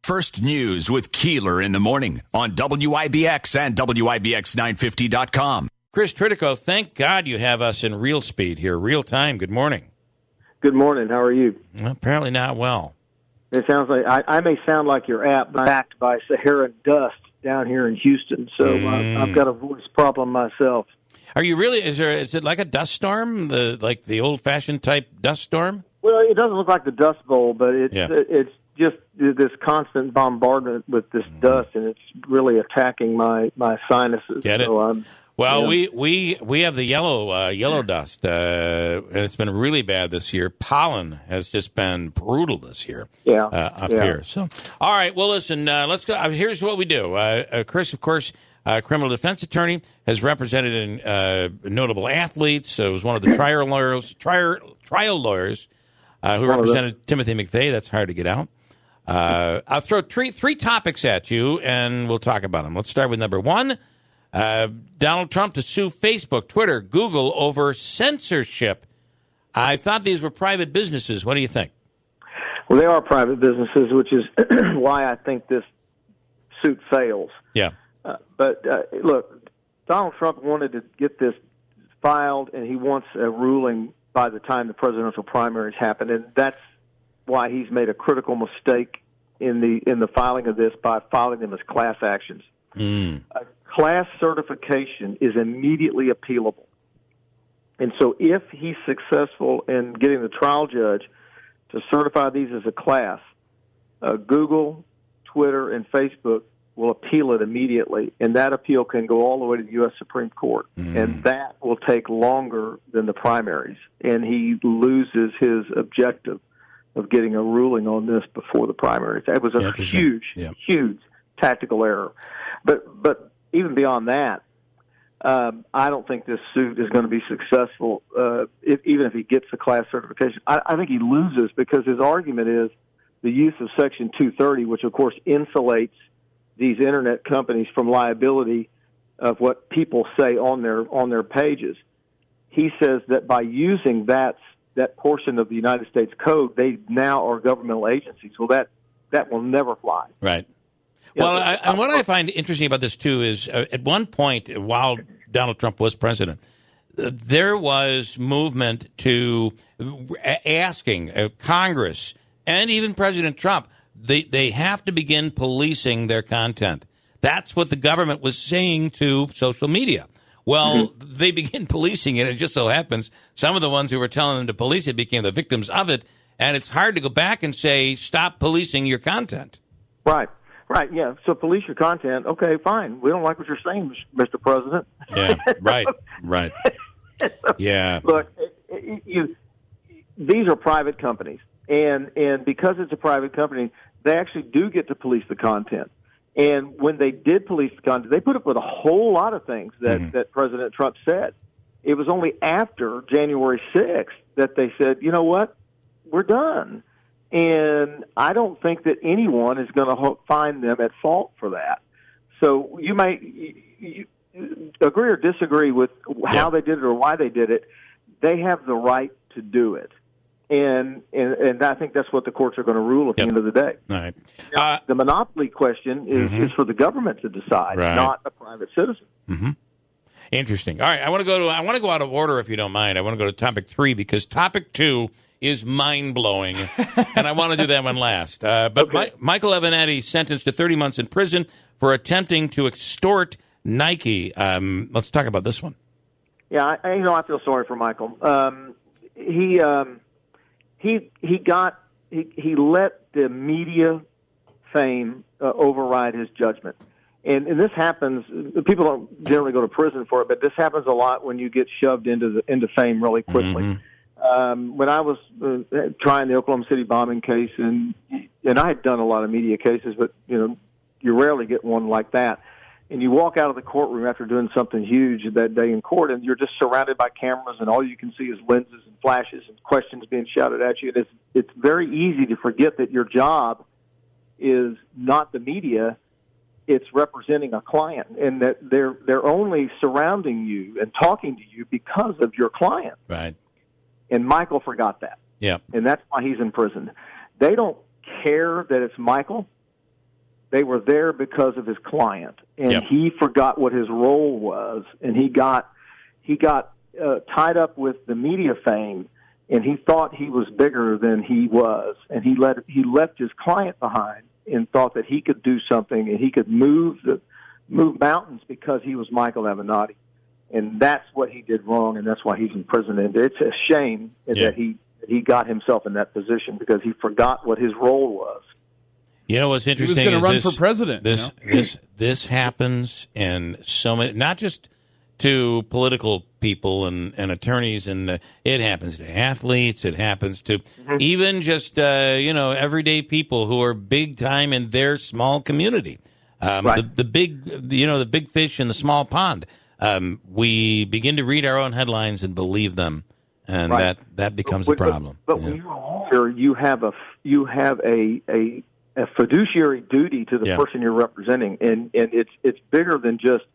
First News with Keeler in the morning on WIBX and WIBX950.com. Chris Tritico, thank God you have us in real speed here, real time. Good morning. Good morning. How are you? Well, apparently not well. It sounds like I may sound like your app backed by Saharan dust down here in Houston, so I've got a voice problem myself. Are you really? Is it like a dust storm, like the old-fashioned type dust storm? Well, it doesn't look like the Dust Bowl, but it's just this constant bombardment with this dust, and it's really attacking my sinuses. Get it? So well, we have the yellow dust, and it's been really bad this year. Pollen has just been brutal this year. Up here. So, all right. Well, listen. Let's go. Here's what we do. Chris, of course, criminal defense attorney, has represented notable athletes. Was one of the trial lawyers who represented Timothy McVeigh. That's hard to get out. I'll throw three topics at you, and we'll talk about them. Let's start with number one. Donald Trump to sue Facebook, Twitter, Google over censorship. I thought these were private businesses. What do you think? Well, they are private businesses, which is why I think this suit fails. Yeah. But look, Donald Trump wanted to get this filed, and he wants a ruling by the time the presidential primaries happen, and that's why he's made a critical mistake in the filing of this by filing them as class actions. Class certification is immediately appealable. And so if he's successful in getting the trial judge to certify these as a class, Google, Twitter, and Facebook will appeal it immediately, and that appeal can go all the way to the U.S. Supreme Court, and that will take longer than the primaries, and he loses his objective of getting a ruling on this before the primaries. That was a huge tactical error. But even beyond that, I don't think this suit is going to be successful, even if he gets the class certification. I think he loses because his argument is the use of Section 230, which, of course, insulates these Internet companies from liability of what people say on their pages. He says that by using that portion of the United States Code, they now are governmental agencies. Well, that will never fly. Right. Well, and what I find interesting about this, too, is at one point, while Donald Trump was president, there was movement to asking Congress and even President Trump, they have to begin policing their content. That's what the government was saying to social media. Well, they begin policing it. It just so happens some of the ones who were telling them to police it became the victims of it, and it's hard to go back and say, stop policing your content. Right. Right, yeah. So police your content. Okay, fine. We don't like what you're saying, Mr. President. Yeah, right. Yeah. Look, these are private companies, and because it's a private company, they actually do get to police the content. And when they did police the content, they put up with a whole lot of things that President Trump said. It was only after January 6th that they said, you know what, we're done. And I don't think that anyone is going to find them at fault for that. So you may agree or disagree with how they did it or why they did it. They have the right to do it. And I think that's what the courts are going to rule at the end of the day. Right. Now, the monopoly question is for the government to decide, not a private citizen. Mm-hmm. Interesting. All right, I want to go out of order if you don't mind. I want to go to topic 3 because topic 2 is mind-blowing, and I want to do that one last. But Michael Avenatti sentenced to 30 months in prison for attempting to extort Nike. Let's talk about this one. Yeah, I feel sorry for Michael. He let the media fame override his judgment. And this happens. People don't generally go to prison for it, but this happens a lot when you get shoved into fame really quickly. When I was trying the Oklahoma City bombing case, and I had done a lot of media cases, but you rarely get one like that. And you walk out of the courtroom after doing something huge that day in court, and you're just surrounded by cameras, and all you can see is lenses and flashes and questions being shouted at you. And it's very easy to forget that your job is not the media. It's representing a client, and that they're only surrounding you and talking to you because of your client. Right. And Michael forgot that. Yeah. And that's why he's in prison. They don't care that it's Michael. They were there because of his client, and Yep. he forgot what his role was, and he got tied up with the media fame, and he thought he was bigger than he was, and he left his client behind and thought that he could do something and he could move mountains because he was Michael Avenatti, and that's what he did wrong, and that's why he's in prison. And it's a shame that he got himself in that position because he forgot what his role was. You know what's interesting? He was going to run for president. This happens in so many, not just to political people and attorneys, and it happens to athletes. It happens to even just everyday people who are big time in their small community. Right. The big fish in the small pond. We begin to read our own headlines and believe them, and that becomes a problem. But when you're a lawyer, you have a fiduciary duty to the person you're representing, and it's bigger than just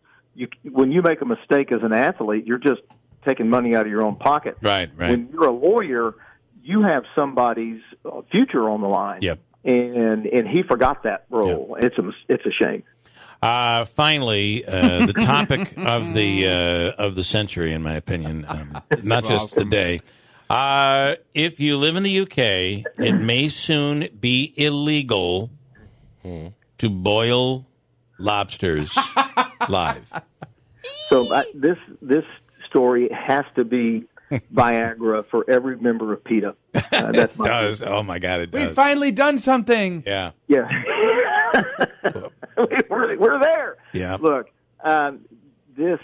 when you make a mistake as an athlete, you're just taking money out of your own pocket. Right. When you're a lawyer, you have somebody's future on the line. Yep. And he forgot that role. Yep. It's a shame. Finally, the topic of the century, in my opinion, not just the day. If you live in the UK, it may soon be illegal to boil lobsters live. So this story has to be Viagra for every member of PETA. It does. Oh my God, it does. We've finally done something. Yeah. We're there. Yeah. Look, this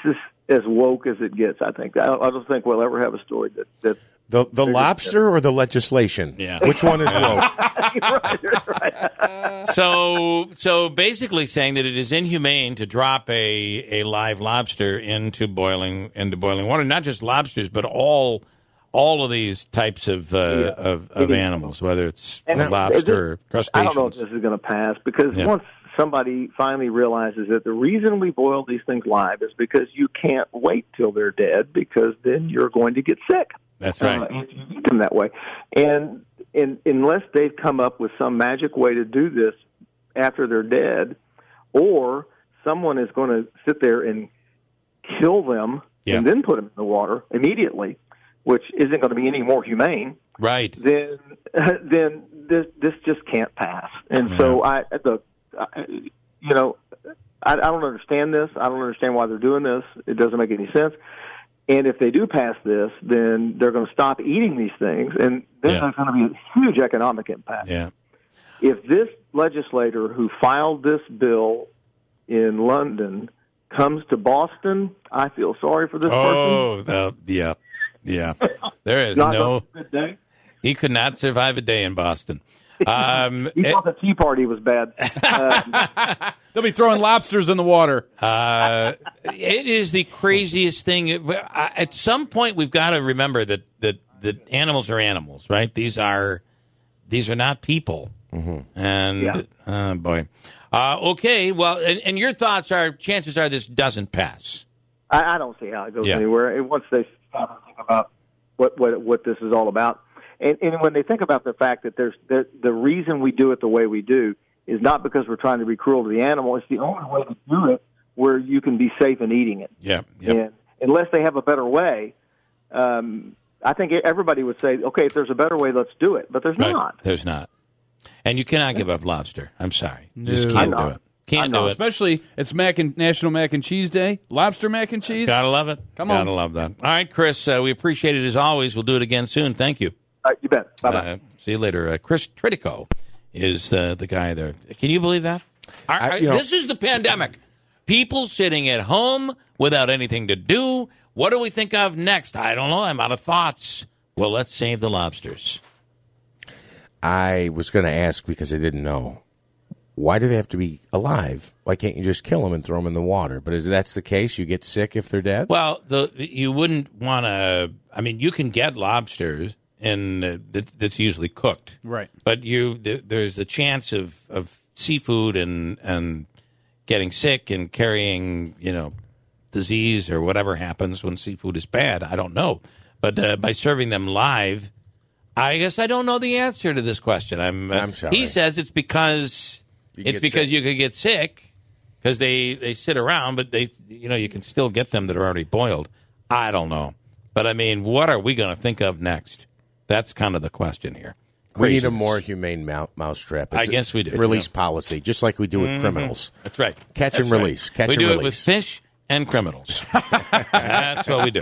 is as woke as it gets. I think. I don't think we'll ever have a story that the lobster or the legislation. Yeah. Which one is woke? right. So basically saying that it is inhumane to drop a live lobster into boiling water. Not just lobsters, but all of these types of animals, whether it's lobster or crustaceans. I don't know if this is going to pass because once somebody finally realizes that the reason we boil these things live is because you can't wait till they're dead because then you're going to get sick. That's right. If you eat them that way. And unless they've come up with some magic way to do this after they're dead, or someone is going to sit there and kill them and then put them in the water immediately, which isn't going to be any more humane, right? Then this just can't pass. And so I don't understand this. I don't understand why they're doing this. It doesn't make any sense. And if they do pass this, then they're going to stop eating these things, and this is going to be a huge economic impact. Yeah. If this legislator who filed this bill in London comes to Boston, I feel sorry for this person. Oh, yeah. There is no good day. He could not survive a day in Boston. He thought the Tea Party was bad. They'll be throwing lobsters in the water. It is the craziest thing. At some point, we've got to remember that animals are animals, right? These are not people. Mm-hmm. And boy, okay. Well, and your thoughts are chances are this doesn't pass. I don't see how it goes anywhere. And once they stop and think about what this is all about. And when they think about the fact that the reason we do it the way we do is not because we're trying to be cruel to the animal. It's the only way to do it where you can be safe in eating it. Yeah. And unless they have a better way, I think everybody would say, okay, if there's a better way, let's do it. But there's not. There's not. And you cannot give up lobster. I'm sorry. You just can't do it. Can't do it. Especially it's National Mac and Cheese Day. Lobster mac and cheese. Gotta love it. Come on. Gotta love that. All right, Chris, we appreciate it as always. We'll do it again soon. Thank you. You bet. Bye-bye. See you later. Chris Tritico is the guy there. Can you believe that? This is the pandemic. People sitting at home without anything to do. What do we think of next? I don't know. I'm out of thoughts. Well, let's save the lobsters. I was going to ask because I didn't know. Why do they have to be alive? Why can't you just kill them and throw them in the water? But if that's the case, you get sick if they're dead? Well, you wouldn't want to. I mean, you can get lobsters. And that's usually cooked, right? But there's a chance of seafood and getting sick and carrying disease or whatever happens when seafood is bad. I don't know, but by serving them live, I guess I don't know the answer to this question. I'm sorry. He says it's because It's because you could get sick because they sit around, but you can still get them that are already boiled. I don't know. But, I mean, what are we going to think of next? That's kind of the question here. We need a more humane mousetrap. I guess we do. Release policy, just like we do with criminals. That's right. Catch and release. Catch and release. We release. do it with fish and criminals. That's what we do.